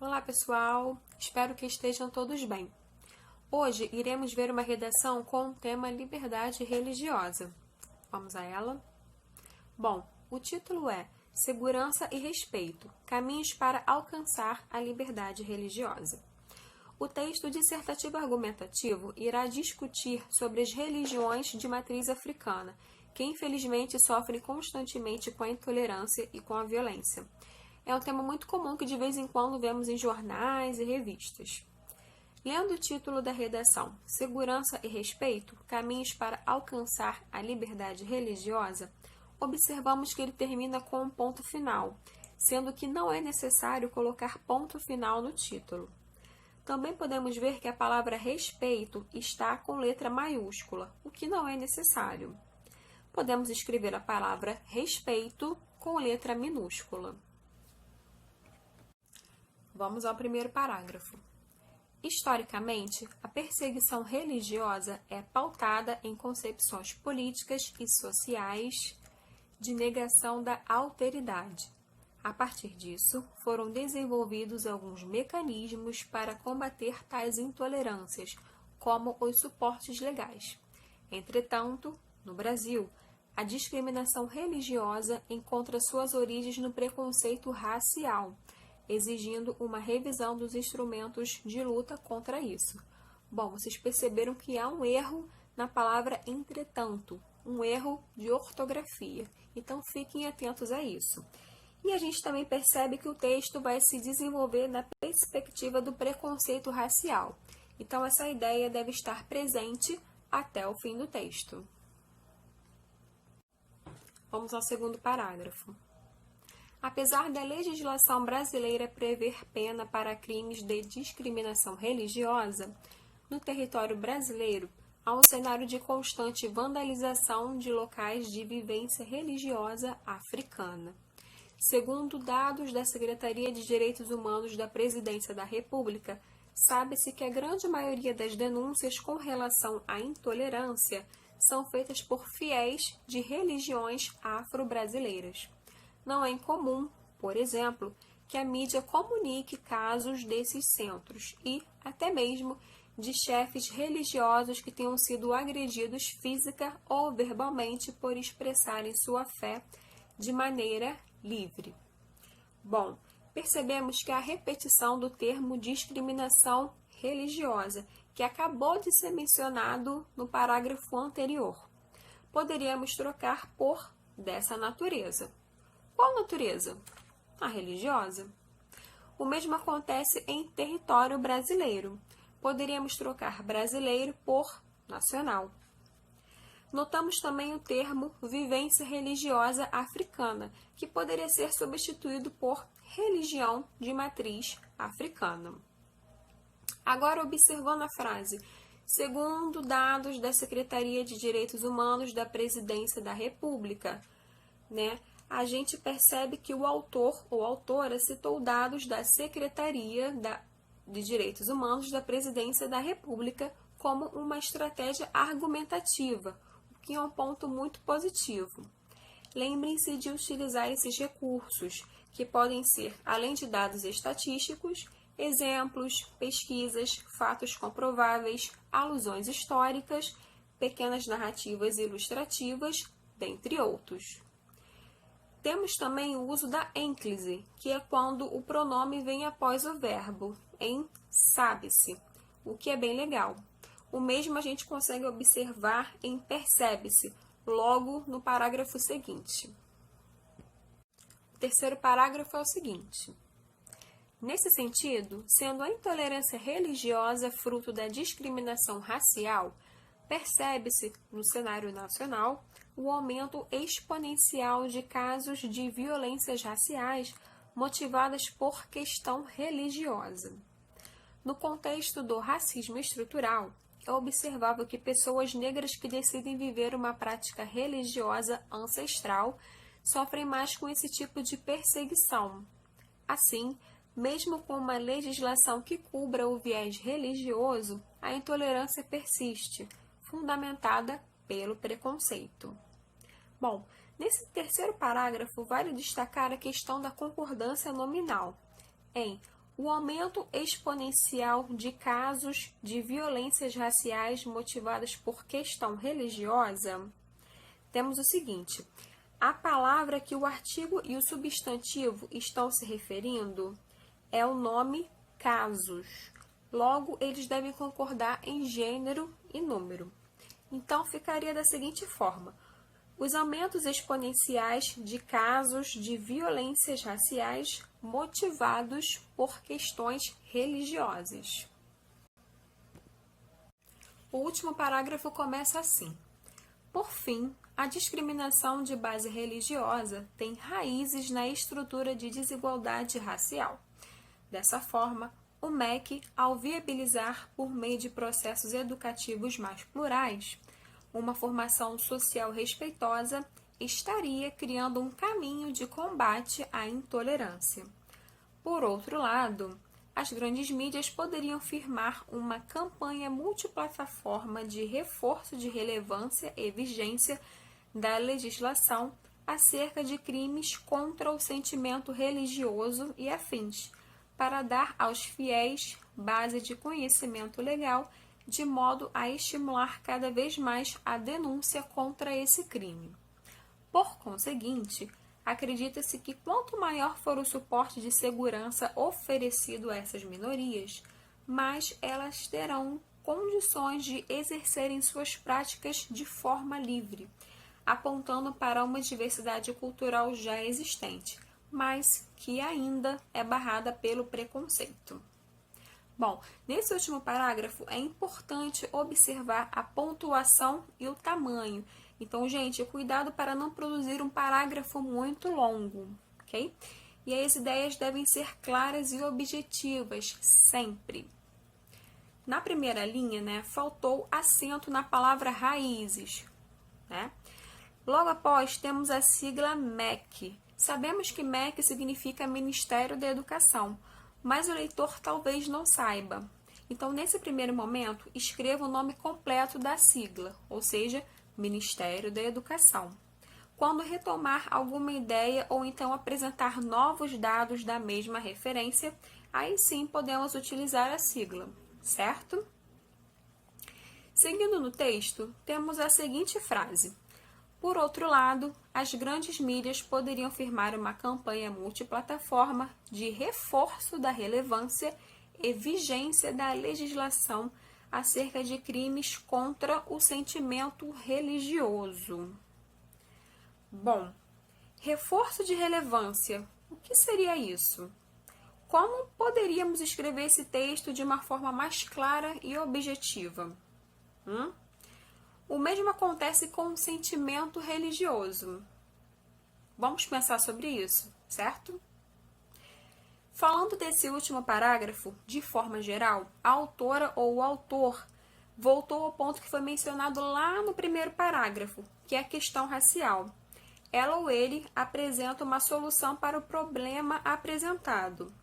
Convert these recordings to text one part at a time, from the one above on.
Olá pessoal, espero que estejam todos bem. Hoje iremos ver uma redação com o tema Liberdade Religiosa. Vamos a ela? Bom, o título é Segurança e Respeito, Caminhos para Alcançar a Liberdade Religiosa. O texto dissertativo argumentativo irá discutir sobre as religiões de matriz africana, que infelizmente sofrem constantemente com a intolerância e com a violência. É um tema muito comum que de vez em quando vemos em jornais e revistas. Lendo o título da redação, Segurança e Respeito, Caminhos para Alcançar a Liberdade Religiosa, observamos que ele termina com um ponto final, sendo que não é necessário colocar ponto final no título. Também podemos ver que a palavra respeito está com letra maiúscula, o que não é necessário. Podemos escrever a palavra respeito com letra minúscula. Vamos ao primeiro parágrafo. Historicamente, a perseguição religiosa é pautada em concepções políticas e sociais de negação da alteridade. A partir disso, foram desenvolvidos alguns mecanismos para combater tais intolerâncias, como os suportes legais. Entretanto, no Brasil, a discriminação religiosa encontra suas origens no preconceito racial, exigindo uma revisão dos instrumentos de luta contra isso. Bom, vocês perceberam que há um erro na palavra entretanto, um erro de ortografia. Então, fiquem atentos a isso. E a gente também percebe que o texto vai se desenvolver na perspectiva do preconceito racial. Então, essa ideia deve estar presente até o fim do texto. Vamos ao segundo parágrafo. Apesar da legislação brasileira prever pena para crimes de discriminação religiosa, no território brasileiro há um cenário de constante vandalização de locais de vivência religiosa africana. Segundo dados da Secretaria de Direitos Humanos da Presidência da República, sabe-se que a grande maioria das denúncias com relação à intolerância são feitas por fiéis de religiões afro-brasileiras. Não é incomum, por exemplo, que a mídia comunique casos desses centros e, até mesmo, de chefes religiosos que tenham sido agredidos física ou verbalmente por expressarem sua fé de maneira livre. Bom, percebemos que a repetição do termo discriminação religiosa, que acabou de ser mencionado no parágrafo anterior, poderíamos trocar por dessa natureza. Qual natureza? A religiosa. O mesmo acontece em território brasileiro. Poderíamos trocar brasileiro por nacional. Notamos também o termo vivência religiosa africana, que poderia ser substituído por religião de matriz africana. Agora, observando a frase, segundo dados da Secretaria de Direitos Humanos da Presidência da República, a gente percebe que o autor ou autora citou dados da Secretaria de Direitos Humanos da Presidência da República como uma estratégia argumentativa, o que é um ponto muito positivo. Lembrem-se de utilizar esses recursos, que podem ser, além de dados estatísticos, exemplos, pesquisas, fatos comprováveis, alusões históricas, pequenas narrativas ilustrativas, dentre outros. Temos também o uso da ênclise, que é quando o pronome vem após o verbo, em sabe-se, o que é bem legal. O mesmo a gente consegue observar em percebe-se, logo no parágrafo seguinte. O terceiro parágrafo é o seguinte. Nesse sentido, sendo a intolerância religiosa fruto da discriminação racial, percebe-se, no cenário nacional, o aumento exponencial de casos de violências raciais motivadas por questão religiosa. No contexto do racismo estrutural, é observável que pessoas negras que decidem viver uma prática religiosa ancestral sofrem mais com esse tipo de perseguição. Assim, mesmo com uma legislação que cubra o viés religioso, a intolerância persiste, fundamentada pelo preconceito. Bom, nesse terceiro parágrafo, vale destacar a questão da concordância nominal, em o aumento exponencial de casos de violências raciais motivadas por questão religiosa, temos o seguinte: a palavra que o artigo e o substantivo estão se referindo é o nome casos. Logo, eles devem concordar em gênero e número. Então, ficaria da seguinte forma: os aumentos exponenciais de casos de violências raciais motivados por questões religiosas. O último parágrafo começa assim: por fim, a discriminação de base religiosa tem raízes na estrutura de desigualdade racial. Dessa forma, o MEC, ao viabilizar, por meio de processos educativos mais plurais, uma formação social respeitosa, estaria criando um caminho de combate à intolerância. Por outro lado, as grandes mídias poderiam firmar uma campanha multiplataforma de reforço de relevância e vigência da legislação acerca de crimes contra o sentimento religioso e afins, para dar aos fiéis base de conhecimento legal, de modo a estimular cada vez mais a denúncia contra esse crime. Por conseguinte, acredita-se que quanto maior for o suporte de segurança oferecido a essas minorias, mais elas terão condições de exercerem suas práticas de forma livre, apontando para uma diversidade cultural já existente, mas que ainda é barrada pelo preconceito. Bom, nesse último parágrafo é importante observar a pontuação e o tamanho. Então, gente, cuidado para não produzir um parágrafo muito longo, ok? E aí as ideias devem ser claras e objetivas, sempre. Na primeira linha, faltou acento na palavra raízes, Logo após, temos a sigla MEC. Sabemos que MEC significa Ministério da Educação, mas o leitor talvez não saiba. Então, nesse primeiro momento, escreva o nome completo da sigla, ou seja, Ministério da Educação. Quando retomar alguma ideia ou então apresentar novos dados da mesma referência, aí sim podemos utilizar a sigla, certo? Seguindo no texto, temos a seguinte frase: por outro lado, as grandes mídias poderiam firmar uma campanha multiplataforma de reforço da relevância e vigência da legislação acerca de crimes contra o sentimento religioso. Bom, reforço de relevância, o que seria isso? Como poderíamos escrever esse texto de uma forma mais clara e objetiva? O mesmo acontece com o sentimento religioso. Vamos pensar sobre isso, certo? Falando desse último parágrafo, de forma geral, a autora ou o autor voltou ao ponto que foi mencionado lá no primeiro parágrafo, que é a questão racial. Ela ou ele apresenta uma solução para o problema apresentado.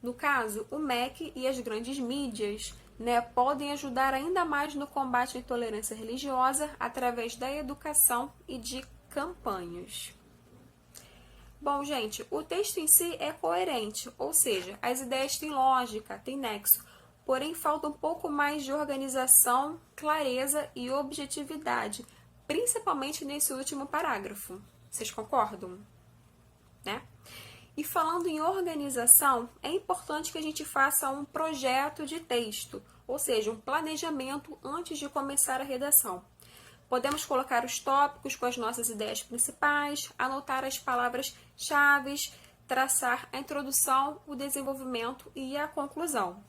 No caso, o MEC e as grandes mídias podem ajudar ainda mais no combate à intolerância religiosa através da educação e de campanhas. Bom, gente, o texto em si é coerente, ou seja, as ideias têm lógica, têm nexo, porém falta um pouco mais de organização, clareza e objetividade, principalmente nesse último parágrafo. Vocês concordam? E falando em organização, é importante que a gente faça um projeto de texto, ou seja, um planejamento antes de começar a redação. Podemos colocar os tópicos com as nossas ideias principais, anotar as palavras-chave, traçar a introdução, o desenvolvimento e a conclusão.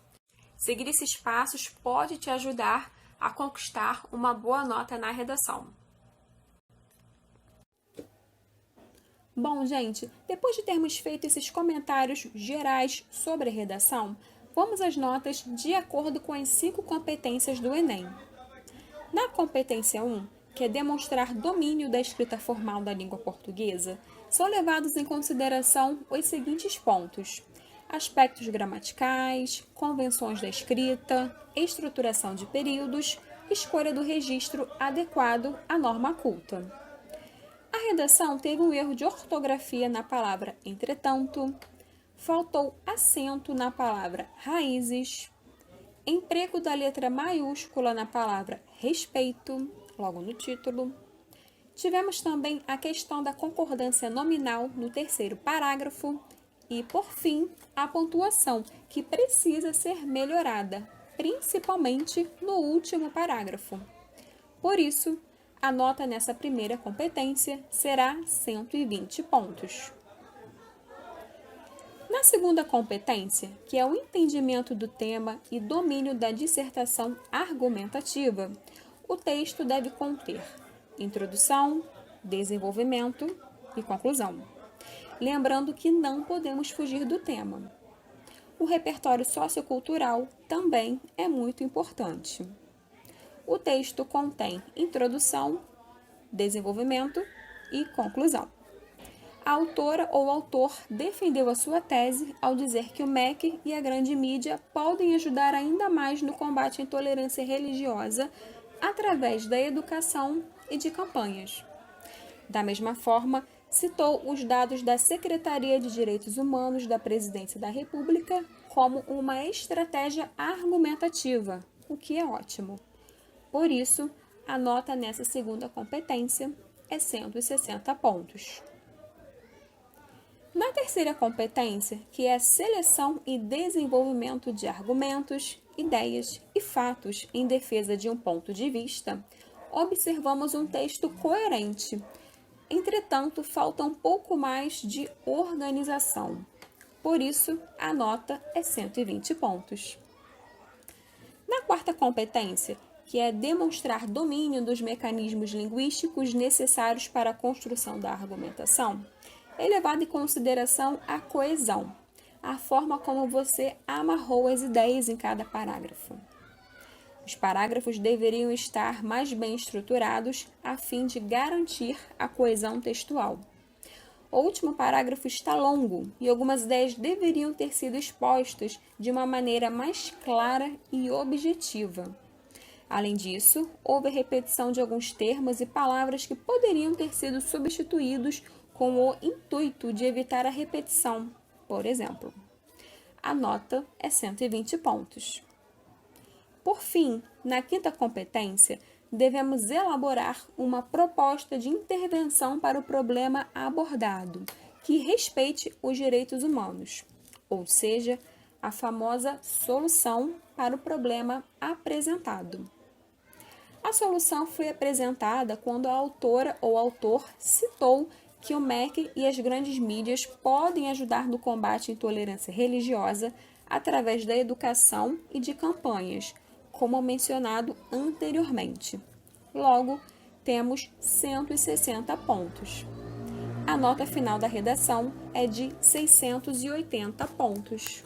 Seguir esses passos pode te ajudar a conquistar uma boa nota na redação. Bom, gente, depois de termos feito esses comentários gerais sobre a redação, vamos às notas de acordo com as 5 competências do Enem. Na competência 1, que é demonstrar domínio da escrita formal da língua portuguesa, são levados em consideração os seguintes pontos: aspectos gramaticais, convenções da escrita, estruturação de períodos, escolha do registro adequado à norma culta. A redação teve um erro de ortografia na palavra entretanto, faltou acento na palavra raízes, emprego da letra maiúscula na palavra respeito, logo no título. Tivemos também a questão da concordância nominal no terceiro parágrafo e, por fim, a pontuação, que precisa ser melhorada, principalmente no último parágrafo. Por isso, a nota nessa primeira competência será 120 pontos. Na segunda competência, que é o entendimento do tema e domínio da dissertação argumentativa, o texto deve conter introdução, desenvolvimento e conclusão. Lembrando que não podemos fugir do tema. O repertório sociocultural também é muito importante. O texto contém introdução, desenvolvimento e conclusão. A autora ou autor defendeu a sua tese ao dizer que o MEC e a grande mídia podem ajudar ainda mais no combate à intolerância religiosa através da educação e de campanhas. Da mesma forma, citou os dados da Secretaria de Direitos Humanos da Presidência da República como uma estratégia argumentativa, o que é ótimo. Por isso, a nota nessa segunda competência é 160 pontos. Na terceira competência, que é a seleção e desenvolvimento de argumentos, ideias e fatos em defesa de um ponto de vista, observamos um texto coerente. Entretanto, falta um pouco mais de organização. Por isso, a nota é 120 pontos. Na quarta competência, que é demonstrar domínio dos mecanismos linguísticos necessários para a construção da argumentação, é levado em consideração a coesão, a forma como você amarrou as ideias em cada parágrafo. Os parágrafos deveriam estar mais bem estruturados a fim de garantir a coesão textual. O último parágrafo está longo e algumas ideias deveriam ter sido expostas de uma maneira mais clara e objetiva. Além disso, houve a repetição de alguns termos e palavras que poderiam ter sido substituídos com o intuito de evitar a repetição, por exemplo. A nota é 120 pontos. Por fim, na quinta competência, devemos elaborar uma proposta de intervenção para o problema abordado, que respeite os direitos humanos, ou seja, a famosa solução para o problema apresentado. A solução foi apresentada quando a autora ou autor citou que o MEC e as grandes mídias podem ajudar no combate à intolerância religiosa através da educação e de campanhas, como mencionado anteriormente. Logo, temos 160 pontos. A nota final da redação é de 680 pontos.